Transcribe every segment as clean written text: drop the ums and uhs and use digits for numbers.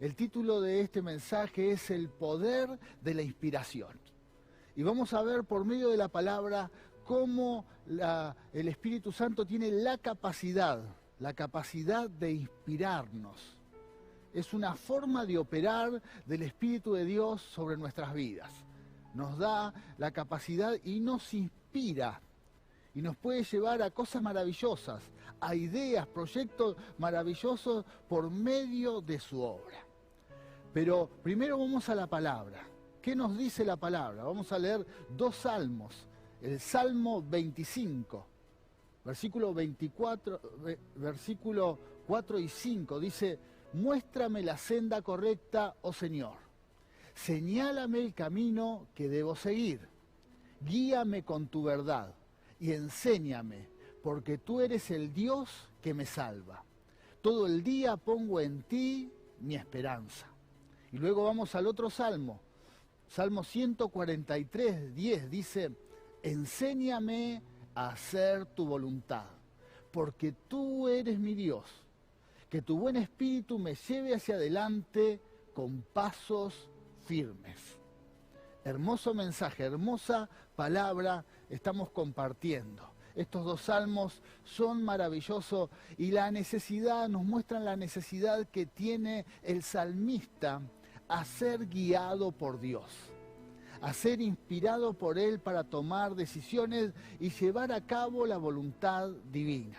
El título de este mensaje es El poder de la inspiración. Y vamos a ver por medio de la palabra cómo el Espíritu Santo tiene la capacidad de inspirarnos. Es una forma de operar del Espíritu de Dios sobre nuestras vidas. Nos da la capacidad y nos inspira. Y nos puede llevar a cosas maravillosas, a ideas, proyectos maravillosos por medio de su obra. Pero primero vamos a la palabra. ¿Qué nos dice la palabra? Vamos a leer dos salmos. El Salmo 25, versículo 24, versículo 4 y 5, dice: muéstrame la senda correcta, oh Señor. Señálame el camino que debo seguir. Guíame con tu verdad y enséñame, porque tú eres el Dios que me salva. Todo el día pongo en ti mi esperanza. Y luego vamos al otro salmo. Salmo 143, 10 dice: enséñame a hacer tu voluntad, porque tú eres mi Dios. Que tu buen espíritu me lleve hacia adelante con pasos firmes. Hermoso mensaje, hermosa palabra estamos compartiendo. Estos dos salmos son maravillosos y nos muestran la necesidad que tiene el salmista a ser guiado por Dios, a ser inspirado por Él para tomar decisiones y llevar a cabo la voluntad divina.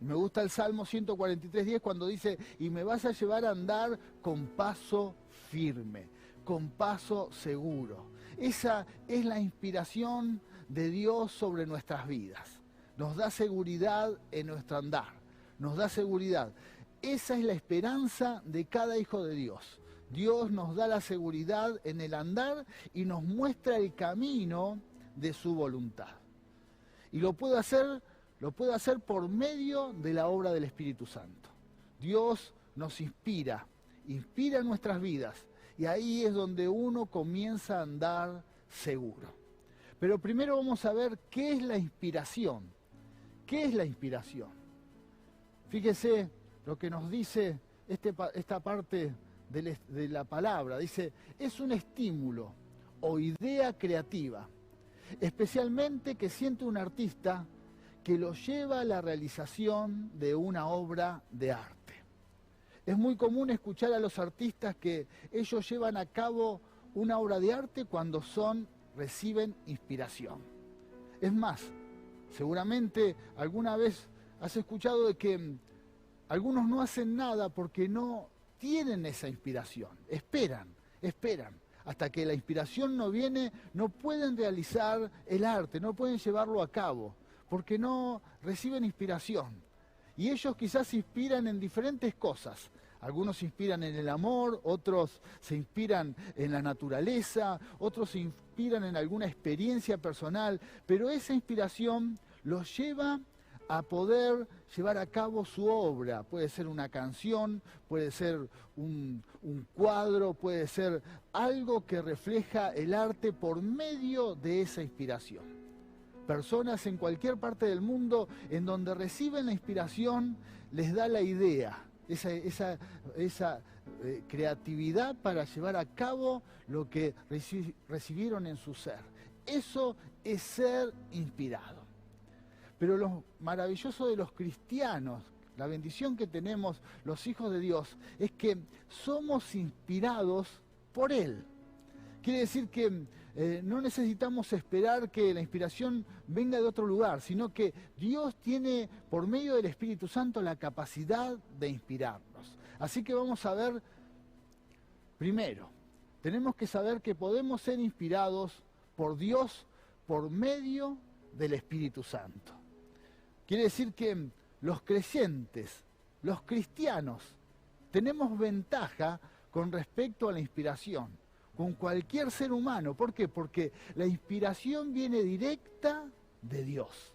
Me gusta el Salmo 143:10 cuando dice: y me vas a llevar a andar con paso firme, con paso seguro. Esa es la inspiración de Dios sobre nuestras vidas. Nos da seguridad en nuestro andar, nos da seguridad. Esa es la esperanza de cada hijo de Dios. Dios nos da la seguridad en el andar y nos muestra el camino de su voluntad. Y lo puede hacer por medio de la obra del Espíritu Santo. Dios nos inspira nuestras vidas. Y ahí es donde uno comienza a andar seguro. Pero primero vamos a ver qué es la inspiración. ¿Qué es la inspiración? Fíjese lo que nos dice esta parte de la palabra. Dice: es un estímulo o idea creativa, especialmente que siente un artista que lo lleva a la realización de una obra de arte. Es muy común escuchar a los artistas que ellos llevan a cabo una obra de arte cuando reciben inspiración. Es más, seguramente alguna vez has escuchado de que algunos no hacen nada porque no tienen esa inspiración. Esperan. Hasta que la inspiración no viene, no pueden realizar el arte, no pueden llevarlo a cabo, porque no reciben inspiración. Y ellos quizás se inspiran en diferentes cosas. Algunos se inspiran en el amor, otros se inspiran en la naturaleza, otros se inspiran en alguna experiencia personal, pero esa inspiración los lleva a poder llevar a cabo su obra. Puede ser una canción, puede ser un cuadro, puede ser algo que refleja el arte por medio de esa inspiración. Personas en cualquier parte del mundo en donde reciben la inspiración les da la idea, esa creatividad para llevar a cabo lo que recibieron en su ser. Eso es ser inspirado. Pero lo maravilloso de los cristianos, la bendición que tenemos los hijos de Dios, es que somos inspirados por Él. Quiere decir que no necesitamos esperar que la inspiración venga de otro lugar, sino que Dios tiene, por medio del Espíritu Santo, la capacidad de inspirarnos. Así que vamos a ver, primero, tenemos que saber que podemos ser inspirados por Dios por medio del Espíritu Santo. Quiere decir que los creyentes, los cristianos, tenemos ventaja con respecto a la inspiración, con cualquier ser humano. ¿Por qué? Porque la inspiración viene directa de Dios.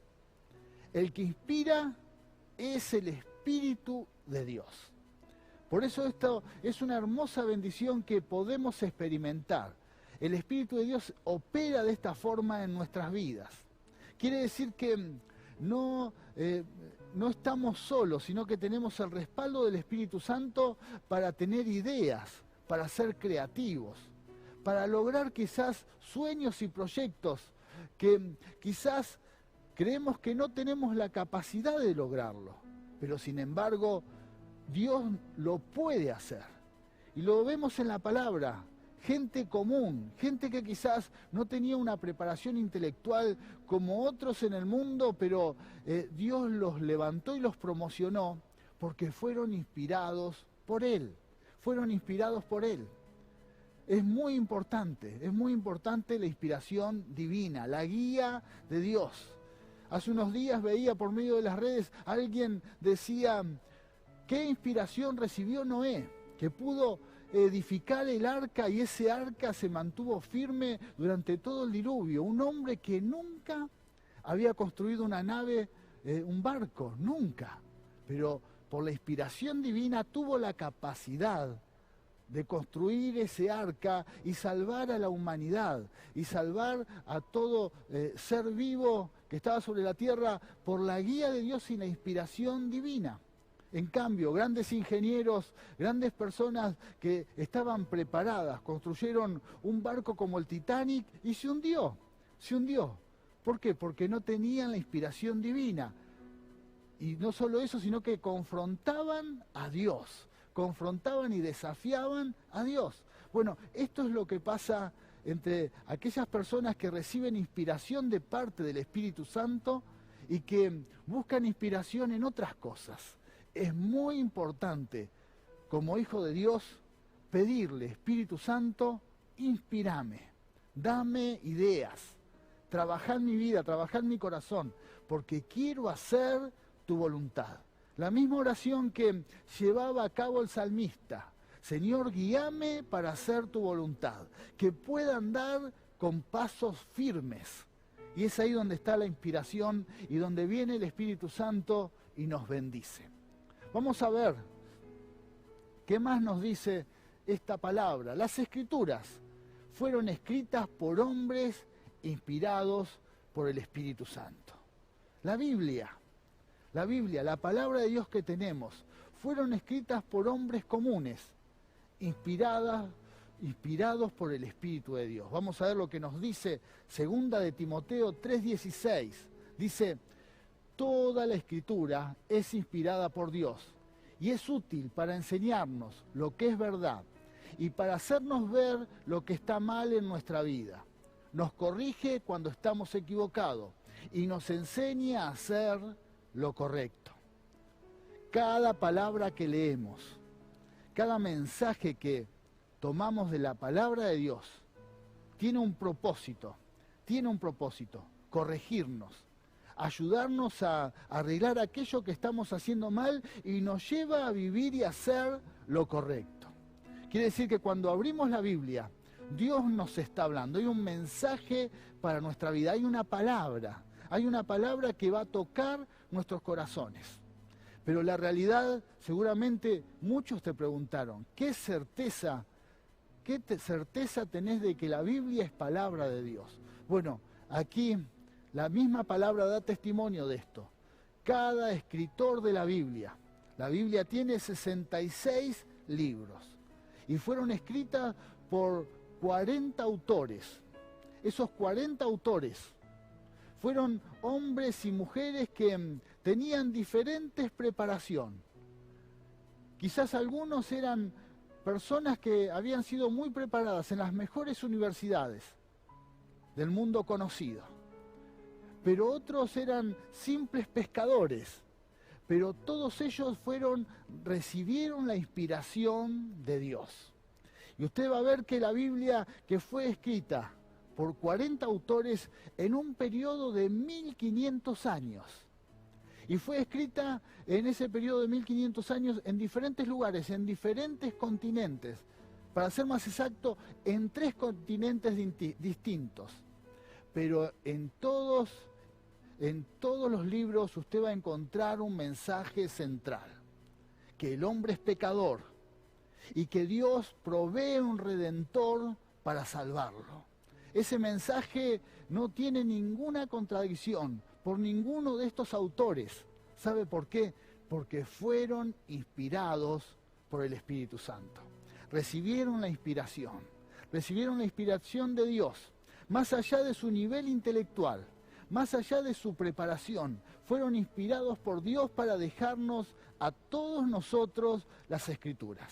El que inspira es el Espíritu de Dios. Por eso esto es una hermosa bendición que podemos experimentar. El Espíritu de Dios opera de esta forma en nuestras vidas. Quiere decir que no no estamos solos, sino que tenemos el respaldo del Espíritu Santo para tener ideas, para ser creativos, para lograr quizás sueños y proyectos que quizás creemos que no tenemos la capacidad de lograrlo, pero sin embargo Dios lo puede hacer. Y lo vemos en la palabra. Gente común, gente que quizás no tenía una preparación intelectual como otros en el mundo, pero Dios los levantó y los promocionó porque fueron inspirados por Él. Fueron inspirados por Él. Es muy importante la inspiración divina, la guía de Dios. Hace unos días veía por medio de las redes, alguien decía, ¿qué inspiración recibió Noé? Que pudo edificar el arca y ese arca se mantuvo firme durante todo el diluvio. Un hombre que nunca había construido una nave, un barco, nunca. Pero por la inspiración divina tuvo la capacidad de construir ese arca y salvar a la humanidad, y salvar a todo ser vivo que estaba sobre la tierra por la guía de Dios y la inspiración divina. En cambio, grandes ingenieros, grandes personas que estaban preparadas, construyeron un barco como el Titanic y se hundió. ¿Por qué? Porque no tenían la inspiración divina. Y no solo eso, sino que confrontaban a Dios, confrontaban y desafiaban a Dios. Bueno, esto es lo que pasa entre aquellas personas que reciben inspiración de parte del Espíritu Santo y que buscan inspiración en otras cosas. Es muy importante, como hijo de Dios, pedirle, Espíritu Santo, inspírame, dame ideas, trabajá en mi vida, trabajá en mi corazón, porque quiero hacer tu voluntad. La misma oración que llevaba a cabo el salmista, Señor, guíame para hacer tu voluntad, que pueda andar con pasos firmes. Y es ahí donde está la inspiración y donde viene el Espíritu Santo y nos bendice. Vamos a ver qué más nos dice esta palabra. Las Escrituras fueron escritas por hombres inspirados por el Espíritu Santo. La Biblia, la palabra de Dios que tenemos, fueron escritas por hombres comunes, inspirados por el Espíritu de Dios. Vamos a ver lo que nos dice 2 de Timoteo 3:16. Dice, toda la Escritura es inspirada por Dios y es útil para enseñarnos lo que es verdad y para hacernos ver lo que está mal en nuestra vida. Nos corrige cuando estamos equivocados y nos enseña a hacer lo correcto. Cada palabra que leemos, cada mensaje que tomamos de la palabra de Dios, tiene un propósito, corregirnos, ayudarnos a arreglar aquello que estamos haciendo mal y nos lleva a vivir y hacer lo correcto. Quiere decir que cuando abrimos la Biblia, Dios nos está hablando, hay un mensaje para nuestra vida, hay una palabra que va a tocar nuestros corazones. Pero la realidad, seguramente muchos te preguntaron, ¿qué certeza tenés de que la Biblia es palabra de Dios? Bueno, aquí la misma palabra da testimonio de esto. Cada escritor de la Biblia tiene 66 libros y fueron escritas por 40 autores. Esos 40 autores fueron hombres y mujeres que tenían diferentes preparación. Quizás algunos eran personas que habían sido muy preparadas en las mejores universidades del mundo conocido. Pero otros eran simples pescadores. Pero todos ellos recibieron la inspiración de Dios. Y usted va a ver que la Biblia, que fue escrita por 40 autores en un periodo de 1500 años. Y fue escrita en ese periodo de 1500 años en diferentes lugares, en diferentes continentes. Para ser más exacto, en 3 continentes distintos. Pero en todos los libros usted va a encontrar un mensaje central. Que el hombre es pecador y que Dios provee un redentor para salvarlo. Ese mensaje no tiene ninguna contradicción por ninguno de estos autores, ¿Sabe por qué? Porque fueron inspirados por el Espíritu Santo. Recibieron la inspiración de Dios, más allá de su nivel intelectual, más allá de su preparación, fueron inspirados por Dios para dejarnos a todos nosotros las Escrituras.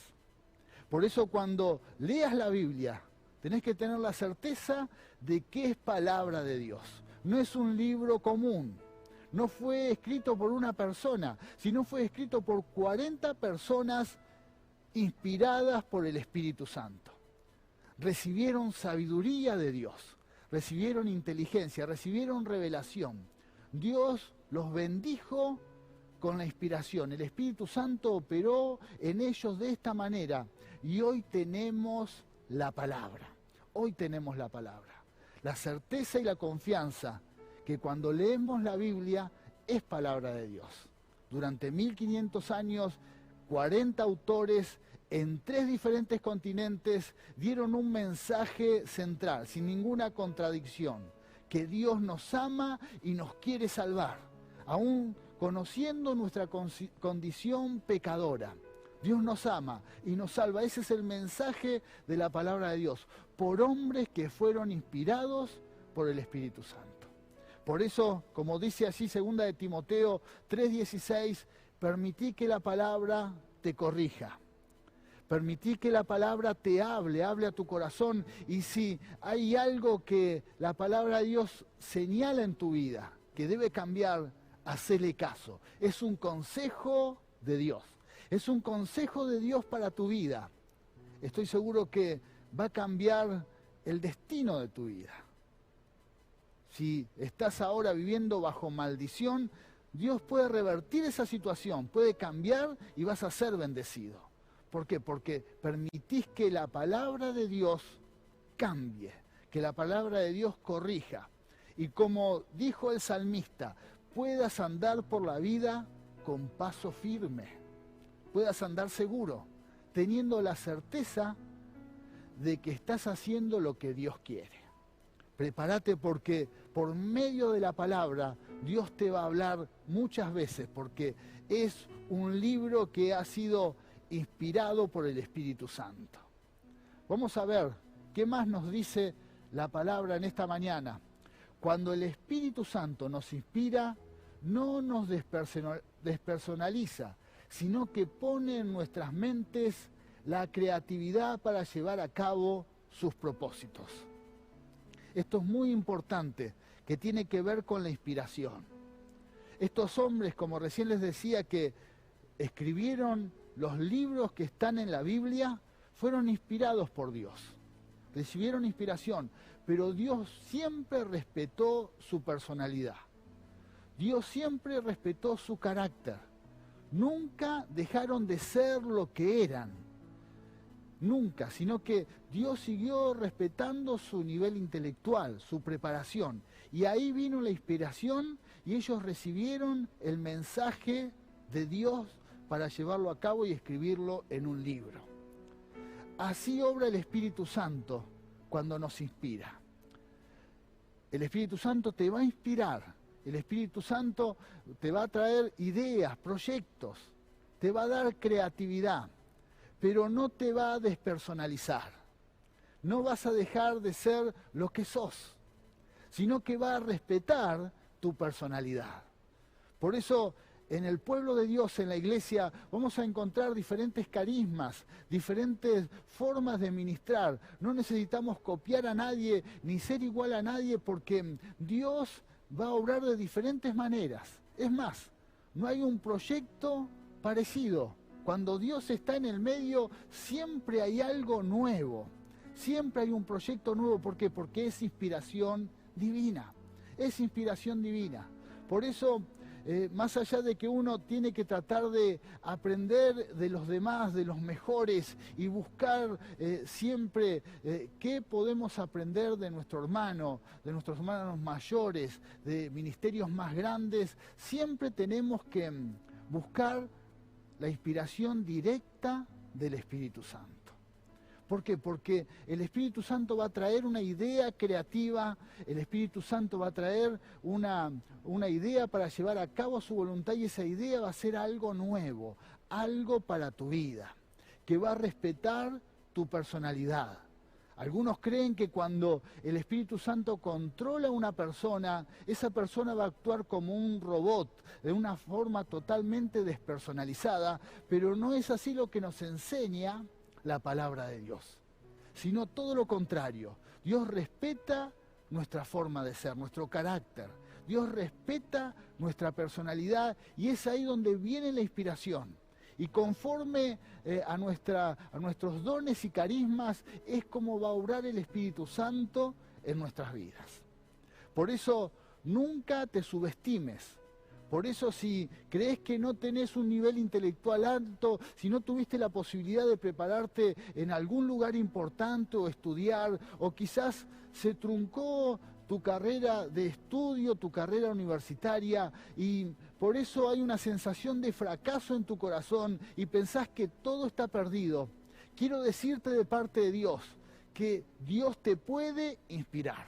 Por eso cuando leas la Biblia, tenés que tener la certeza de que es palabra de Dios. No es un libro común, no fue escrito por una persona, sino fue escrito por 40 personas inspiradas por el Espíritu Santo. Recibieron sabiduría de Dios, recibieron inteligencia, recibieron revelación. Dios los bendijo con la inspiración. El Espíritu Santo operó en ellos de esta manera y hoy tenemos la palabra. Hoy tenemos la palabra. La certeza y la confianza que cuando leemos la Biblia es palabra de Dios. Durante 1500 años, 40 autores en 3 diferentes continentes dieron un mensaje central, sin ninguna contradicción, que Dios nos ama y nos quiere salvar, aún conociendo nuestra condición pecadora. Dios nos ama y nos salva. Ese es el mensaje de la palabra de Dios, por hombres que fueron inspirados por el Espíritu Santo. Por eso, como dice allí 2 de Timoteo 3:16, permití que la palabra te corrija. Permití que la palabra te hable a tu corazón. Y si hay algo que la palabra de Dios señala en tu vida, que debe cambiar, hacele caso. Es un consejo de Dios. Es un consejo de Dios para tu vida. Estoy seguro que va a cambiar el destino de tu vida. Si estás ahora viviendo bajo maldición, Dios puede revertir esa situación, puede cambiar y vas a ser bendecido. ¿Por qué? Porque permitís que la palabra de Dios cambie, que la palabra de Dios corrija. Y como dijo el salmista, puedas andar por la vida con paso firme, puedas andar seguro, teniendo la certeza de que estás haciendo lo que Dios quiere. Prepárate porque por medio de la palabra Dios te va a hablar muchas veces, porque es un libro que ha sido inspirado por el Espíritu Santo. Vamos a ver qué más nos dice la palabra en esta mañana. Cuando el Espíritu Santo nos inspira, no nos despersonaliza, sino que pone en nuestras mentes la creatividad para llevar a cabo sus propósitos. Esto es muy importante, que tiene que ver con la inspiración. Estos hombres, como recién les decía, que escribieron los libros que están en la Biblia, fueron inspirados por Dios. Recibieron inspiración, pero Dios siempre respetó su personalidad. Dios siempre respetó su carácter. Nunca dejaron de ser lo que eran. Nunca, sino que Dios siguió respetando su nivel intelectual, su preparación. Y ahí vino la inspiración y ellos recibieron el mensaje de Dios para llevarlo a cabo y escribirlo en un libro. Así obra el Espíritu Santo cuando nos inspira. El Espíritu Santo te va a inspirar. El Espíritu Santo te va a traer ideas, proyectos, te va a dar creatividad, pero no te va a despersonalizar. No vas a dejar de ser lo que sos, sino que va a respetar tu personalidad. Por eso, en el pueblo de Dios, en la iglesia, vamos a encontrar diferentes carismas, diferentes formas de ministrar. No necesitamos copiar a nadie, ni ser igual a nadie, porque Dios va a obrar de diferentes maneras. Es más, no hay un proyecto parecido. Cuando Dios está en el medio, siempre hay algo nuevo. Siempre hay un proyecto nuevo. ¿Por qué? Porque es inspiración divina. Es inspiración divina. Por eso, más allá de que uno tiene que tratar de aprender de los demás, de los mejores, y buscar siempre qué podemos aprender de nuestro hermano, de nuestros hermanos mayores, de ministerios más grandes, siempre tenemos que buscar la inspiración directa del Espíritu Santo. ¿Por qué? Porque el Espíritu Santo va a traer una idea creativa, el Espíritu Santo va a traer una idea para llevar a cabo su voluntad, y esa idea va a ser algo nuevo, algo para tu vida, que va a respetar tu personalidad. Algunos creen que cuando el Espíritu Santo controla a una persona, esa persona va a actuar como un robot, de una forma totalmente despersonalizada, pero no es así lo que nos enseña la palabra de Dios, sino todo lo contrario. Dios respeta nuestra forma de ser, nuestro carácter. Dios respeta nuestra personalidad, y es ahí donde viene la inspiración. Y conforme a nuestros dones y carismas es como va a obrar el Espíritu Santo en nuestras vidas. Por eso nunca te subestimes. Por eso si crees que no tenés un nivel intelectual alto, si no tuviste la posibilidad de prepararte en algún lugar importante o estudiar, o quizás se truncó tu carrera de estudio, tu carrera universitaria, y por eso hay una sensación de fracaso en tu corazón y pensás que todo está perdido, quiero decirte de parte de Dios que Dios te puede inspirar.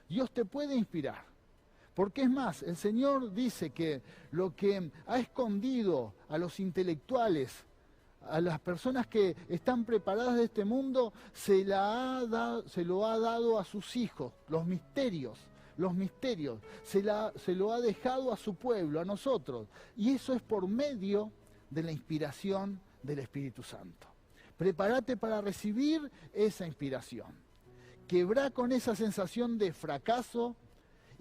Dios te puede inspirar. Porque es más, el Señor dice que lo que ha escondido a los intelectuales, a las personas que están preparadas de este mundo, se lo ha dado a sus hijos, los misterios, se lo ha dejado a su pueblo, a nosotros. Y eso es por medio de la inspiración del Espíritu Santo. Prepárate para recibir esa inspiración. Quebrá con esa sensación de fracaso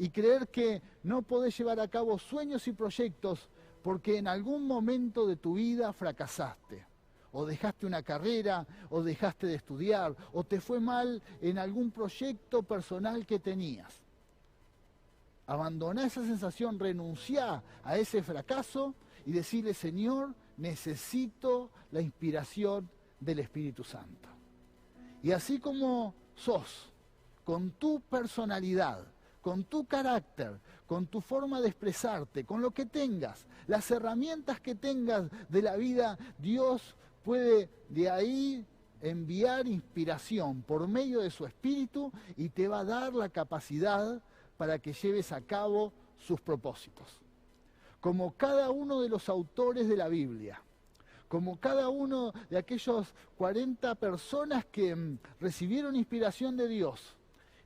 y creer que no podés llevar a cabo sueños y proyectos porque en algún momento de tu vida fracasaste, o dejaste una carrera, o dejaste de estudiar, o te fue mal en algún proyecto personal que tenías. Abandoná esa sensación, renunciá a ese fracaso y decirle: Señor, necesito la inspiración del Espíritu Santo. Y así como sos, con tu personalidad, con tu carácter, con tu forma de expresarte, con lo que tengas, las herramientas que tengas de la vida, Dios puede de ahí enviar inspiración por medio de su Espíritu y te va a dar la capacidad para que lleves a cabo sus propósitos. Como cada uno de los autores de la Biblia, como cada uno de aquellos 40 personas que recibieron inspiración de Dios,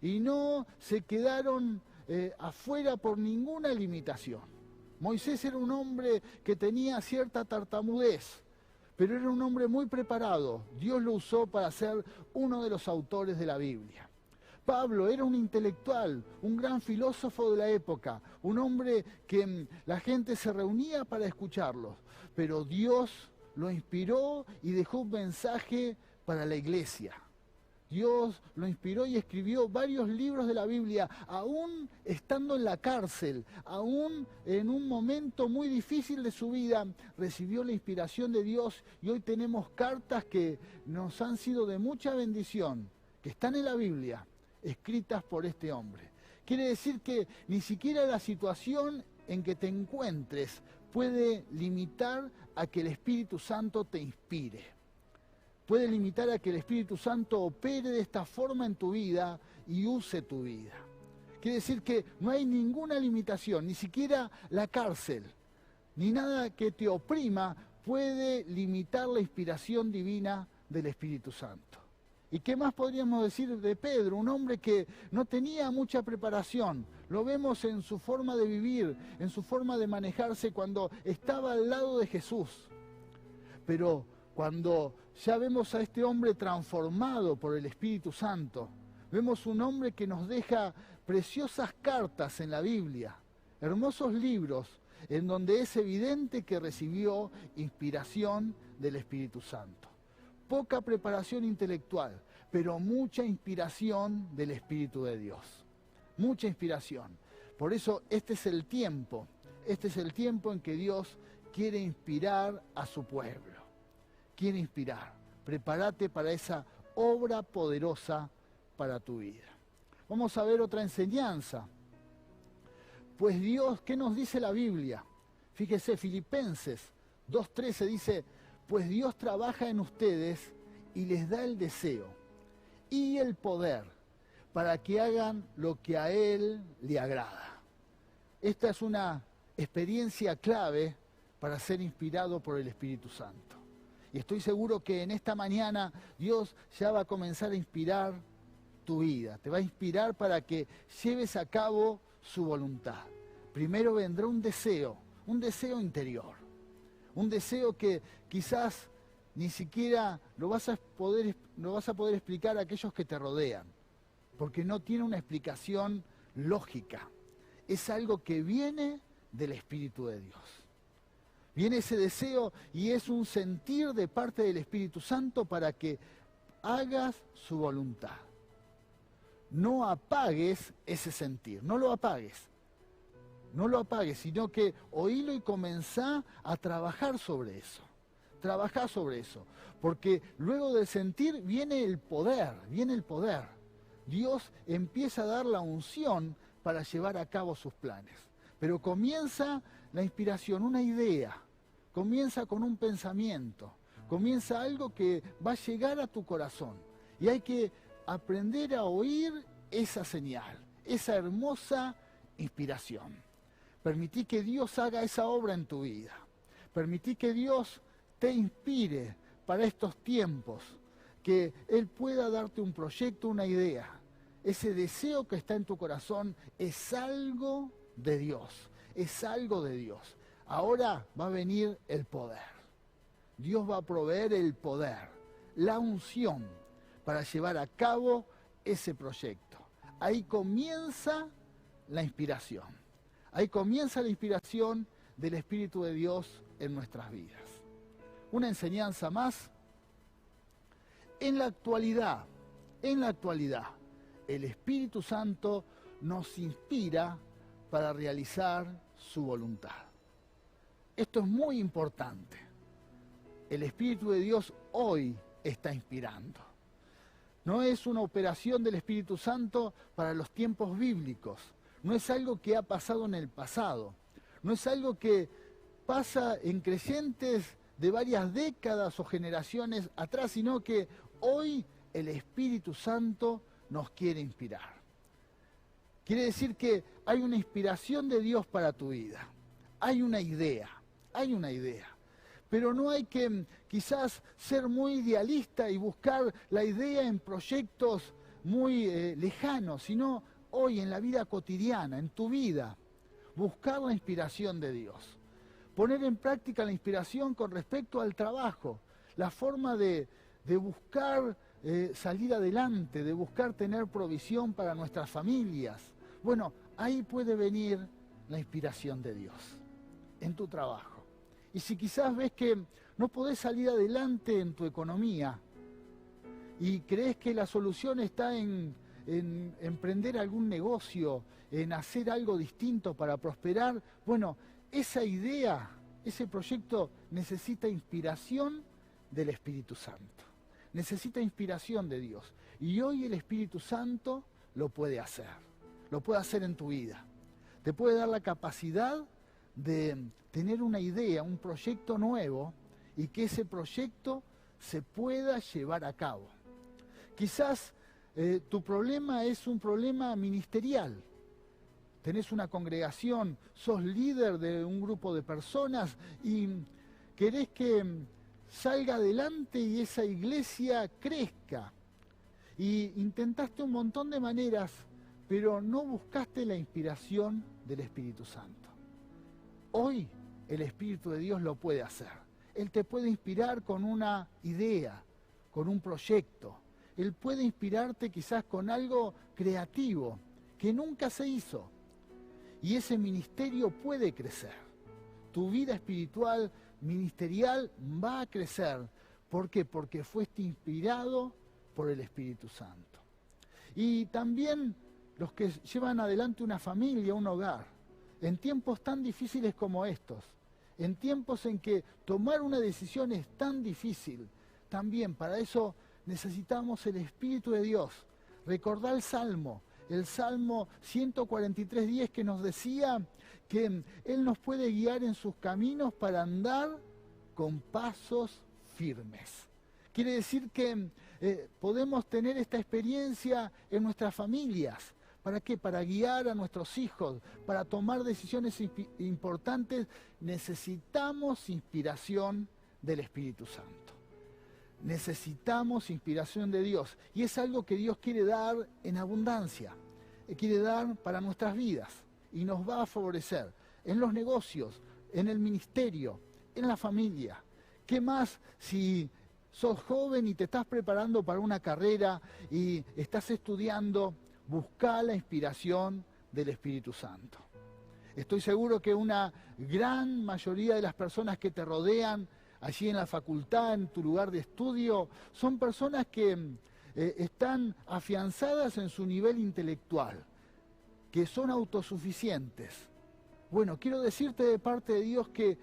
y no se quedaron afuera por ninguna limitación. Moisés era un hombre que tenía cierta tartamudez, pero era un hombre muy preparado. Dios lo usó para ser uno de los autores de la Biblia. Pablo era un intelectual, un gran filósofo de la época, un hombre que la gente se reunía para escucharlo, pero Dios lo inspiró y dejó un mensaje para la iglesia. Dios lo inspiró y escribió varios libros de la Biblia, aún estando en la cárcel, aún en un momento muy difícil de su vida, recibió la inspiración de Dios, y hoy tenemos cartas que nos han sido de mucha bendición, que están en la Biblia, escritas por este hombre. Quiere decir que ni siquiera la situación en que te encuentres puede limitar a que el Espíritu Santo te inspire. Puede limitar a que el Espíritu Santo opere de esta forma en tu vida y use tu vida. Quiere decir que no hay ninguna limitación, ni siquiera la cárcel, ni nada que te oprima puede limitar la inspiración divina del Espíritu Santo. ¿Y qué más podríamos decir de Pedro? Un hombre que no tenía mucha preparación. Lo vemos en su forma de vivir, en su forma de manejarse cuando estaba al lado de Jesús. Pero cuando ya vemos a este hombre transformado por el Espíritu Santo, vemos un hombre que nos deja preciosas cartas en la Biblia, hermosos libros, en donde es evidente que recibió inspiración del Espíritu Santo. Poca preparación intelectual, pero mucha inspiración del Espíritu de Dios. Mucha inspiración. Por eso este es el tiempo en que Dios quiere inspirar a su pueblo. Quiere inspirar. Prepárate para esa obra poderosa para tu vida. Vamos a ver otra enseñanza. Pues Dios, ¿qué nos dice la Biblia? Fíjese, Filipenses 2:13 dice: pues Dios trabaja en ustedes y les da el deseo y el poder para que hagan lo que a Él le agrada. Esta es una experiencia clave para ser inspirado por el Espíritu Santo. Y estoy seguro que en esta mañana Dios ya va a comenzar a inspirar tu vida. Te va a inspirar para que lleves a cabo su voluntad. Primero vendrá un deseo interior. Un deseo que quizás ni siquiera lo vas a poder explicar a aquellos que te rodean, porque no tiene una explicación lógica. Es algo que viene del Espíritu de Dios. Viene ese deseo y es un sentir de parte del Espíritu Santo para que hagas su voluntad. No apagues ese sentir, no lo apagues. No lo apagues, sino que oílo y comenzá a trabajar sobre eso. Trabajá sobre eso. Porque luego del sentir viene el poder, Dios empieza a dar la unción para llevar a cabo sus planes. Pero comienza la inspiración, una idea, comienza con un pensamiento, comienza algo que va a llegar a tu corazón. Y hay que aprender a oír esa señal, esa hermosa inspiración. Permití que Dios haga esa obra en tu vida. Permití que Dios te inspire para estos tiempos, que Él pueda darte un proyecto, una idea. Ese deseo que está en tu corazón es algo de Dios, es algo de Dios. Ahora va a venir el poder. Dios va a proveer el poder, la unción para llevar a cabo ese proyecto. Ahí comienza la inspiración. Ahí comienza la inspiración del Espíritu de Dios en nuestras vidas. Una enseñanza más. En la actualidad, el Espíritu Santo nos inspira para realizar su voluntad. Esto es muy importante. El Espíritu de Dios hoy está inspirando. No es una operación del Espíritu Santo para los tiempos bíblicos. No es algo que ha pasado en el pasado. No es algo que pasa en creyentes de varias décadas o generaciones atrás, sino que hoy el Espíritu Santo nos quiere inspirar. Quiere decir que hay una inspiración de Dios para tu vida. Hay una idea. Pero no hay que quizás ser muy idealista y buscar la idea en proyectos muy lejanos, sino hoy en la vida cotidiana, en tu vida, buscar la inspiración de Dios. Poner en práctica la inspiración con respecto al trabajo, la forma de buscar salir adelante, de buscar tener provisión para nuestras familias. Bueno, ahí puede venir la inspiración de Dios, en tu trabajo. Y si quizás ves que no podés salir adelante en tu economía y crees que la solución está en emprender algún negocio, en hacer algo distinto para prosperar, bueno, esa idea, ese proyecto necesita inspiración del Espíritu Santo. Necesita inspiración de Dios. Y hoy el Espíritu Santo lo puede hacer en tu vida. Te puede dar la capacidad de tener una idea, un proyecto nuevo, y que ese proyecto se pueda llevar a cabo. Quizás tu problema es un problema ministerial. Tenés una congregación, sos líder de un grupo de personas y querés que salga adelante y esa iglesia crezca. Y intentaste un montón de maneras, pero no buscaste la inspiración del Espíritu Santo. Hoy el Espíritu de Dios lo puede hacer. Él te puede inspirar con una idea, con un proyecto. Él puede inspirarte quizás con algo creativo que nunca se hizo. Y ese ministerio puede crecer. Tu vida espiritual, ministerial, va a crecer. ¿Por qué? Porque fuiste inspirado por el Espíritu Santo. Y también los que llevan adelante una familia, un hogar, en tiempos tan difíciles como estos, en tiempos en que tomar una decisión es tan difícil, también para eso necesitamos el Espíritu de Dios. Recordá el Salmo 143:10 que nos decía que Él nos puede guiar en sus caminos para andar con pasos firmes. Quiere decir que podemos tener esta experiencia en nuestras familias. ¿Para qué? Para guiar a nuestros hijos, para tomar decisiones importantes. Necesitamos inspiración del Espíritu Santo. Necesitamos inspiración de Dios. Y es algo que Dios quiere dar en abundancia. Quiere dar para nuestras vidas. Y nos va a favorecer en los negocios, en el ministerio, en la familia. ¿Qué más si sos joven y te estás preparando para una carrera y estás estudiando? Busca la inspiración del Espíritu Santo. Estoy seguro que una gran mayoría de las personas que te rodean allí en la facultad, en tu lugar de estudio, son personas que están afianzadas en su nivel intelectual, que son autosuficientes. Bueno, quiero decirte de parte de Dios que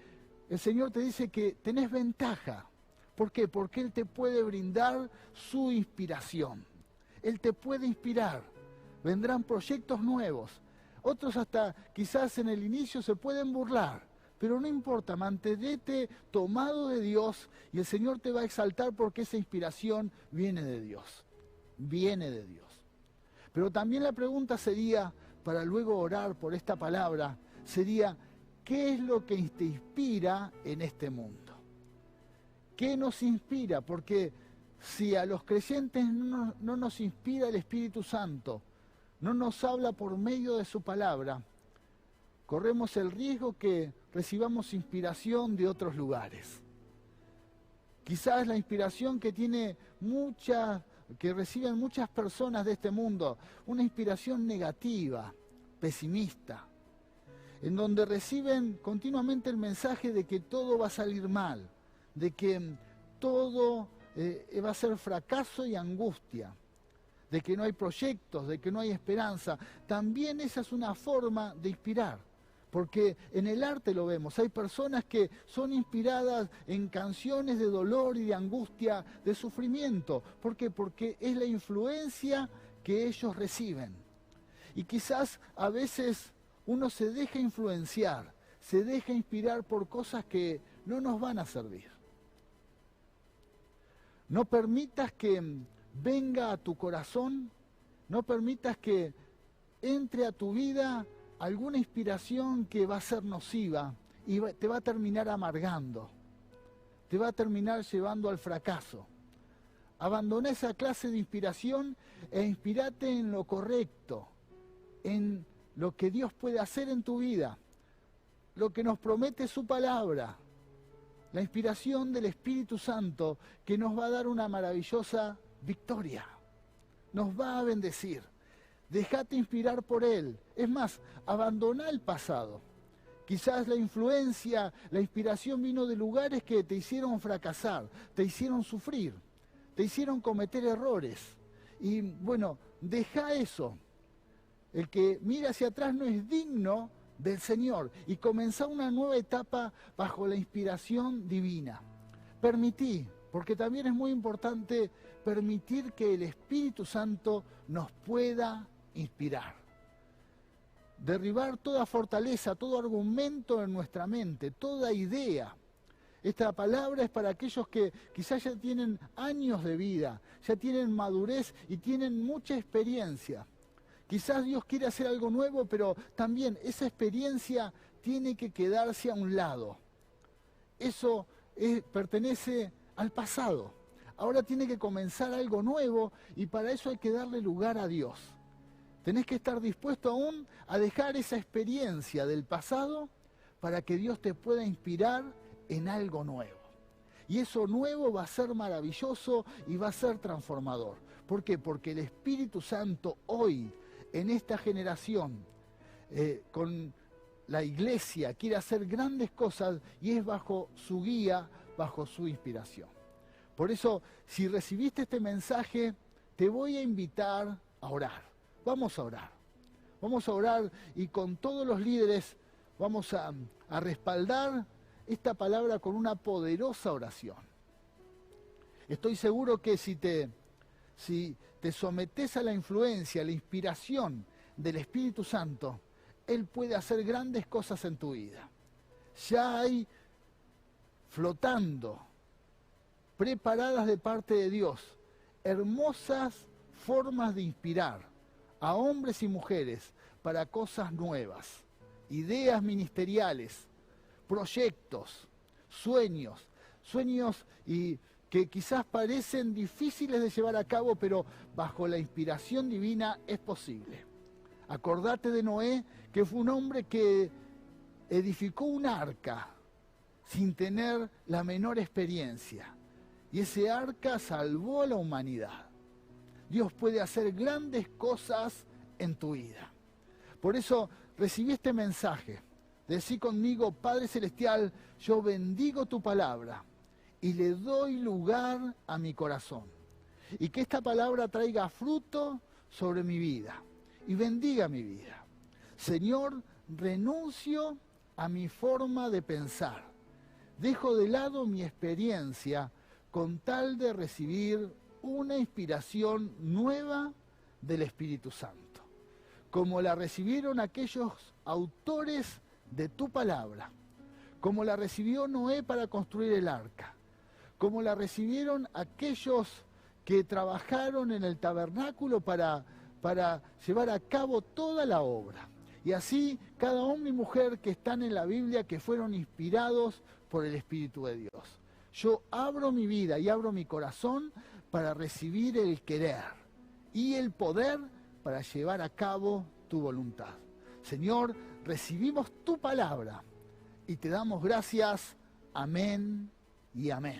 el Señor te dice que tenés ventaja. ¿Por qué? Porque Él te puede brindar su inspiración. Él te puede inspirar. Vendrán proyectos nuevos. Otros hasta quizás en el inicio se pueden burlar. Pero no importa, mantenete tomado de Dios y el Señor te va a exaltar porque esa inspiración viene de Dios. Viene de Dios. Pero también la pregunta sería, para luego orar por esta palabra, sería, ¿qué es lo que te inspira en este mundo? ¿Qué nos inspira? Porque si a los creyentes no nos inspira el Espíritu Santo, no nos habla por medio de su palabra, corremos el riesgo que recibamos inspiración de otros lugares. Quizás la inspiración que reciben muchas personas de este mundo, una inspiración negativa, pesimista, en donde reciben continuamente el mensaje de que todo va a salir mal, de que todo va a ser fracaso y angustia, de que no hay proyectos, de que no hay esperanza. También esa es una forma de inspirar, porque en el arte lo vemos. Hay personas que son inspiradas en canciones de dolor y de angustia, de sufrimiento. ¿Por qué? Porque es la influencia que ellos reciben. Y quizás a veces uno se deja influenciar, se deja inspirar por cosas que no nos van a servir. No permitas que venga a tu corazón, no permitas que entre a tu vida alguna inspiración que va a ser nociva y te va a terminar amargando, te va a terminar llevando al fracaso. Abandona esa clase de inspiración e inspírate en lo correcto, en lo que Dios puede hacer en tu vida, lo que nos promete su palabra, la inspiración del Espíritu Santo que nos va a dar una maravillosa victoria, nos va a bendecir. Déjate inspirar por Él. Es más, abandona el pasado. Quizás la influencia, la inspiración vino de lugares que te hicieron fracasar, te hicieron sufrir, te hicieron cometer errores. Y bueno, deja eso. El que mira hacia atrás no es digno del Señor. Y comenzá una nueva etapa bajo la inspiración divina. Permití, porque también es muy importante permitir que el Espíritu Santo nos pueda inspirar. Derribar toda fortaleza, todo argumento en nuestra mente, toda idea. Esta palabra es para aquellos que quizás ya tienen años de vida, ya tienen madurez y tienen mucha experiencia. Quizás Dios quiere hacer algo nuevo, pero también esa experiencia tiene que quedarse a un lado. Eso pertenece al pasado. Ahora tiene que comenzar algo nuevo y para eso hay que darle lugar a Dios. Tenés que estar dispuesto aún a dejar esa experiencia del pasado para que Dios te pueda inspirar en algo nuevo. Y eso nuevo va a ser maravilloso y va a ser transformador. ¿Por qué? Porque el Espíritu Santo hoy, en esta generación, con la iglesia, quiere hacer grandes cosas y es bajo su guía, bajo su inspiración. Por eso, si recibiste este mensaje, te voy a invitar a orar. Vamos a orar. Vamos a orar y con todos los líderes vamos a respaldar esta palabra con una poderosa oración. Estoy seguro que si te sometes a la influencia, a la inspiración del Espíritu Santo, Él puede hacer grandes cosas en tu vida. Ya hay flotando preparadas de parte de Dios, hermosas formas de inspirar a hombres y mujeres para cosas nuevas, ideas ministeriales, proyectos, sueños y que quizás parecen difíciles de llevar a cabo, pero bajo la inspiración divina es posible. Acordate de Noé, que fue un hombre que edificó un arca sin tener la menor experiencia. Y ese arca salvó a la humanidad. Dios puede hacer grandes cosas en tu vida. Por eso recibí este mensaje. Decí conmigo: Padre Celestial, yo bendigo tu palabra y le doy lugar a mi corazón. Y que esta palabra traiga fruto sobre mi vida y bendiga mi vida. Señor, renuncio a mi forma de pensar. Dejo de lado mi experiencia con tal de recibir una inspiración nueva del Espíritu Santo, como la recibieron aquellos autores de tu palabra, como la recibió Noé para construir el arca, como la recibieron aquellos que trabajaron en el tabernáculo para llevar a cabo toda la obra. Y así cada hombre y mujer que están en la Biblia, que fueron inspirados por el Espíritu de Dios. Yo abro mi vida y abro mi corazón para recibir el querer y el poder para llevar a cabo tu voluntad. Señor, recibimos tu palabra y te damos gracias. Amén y amén.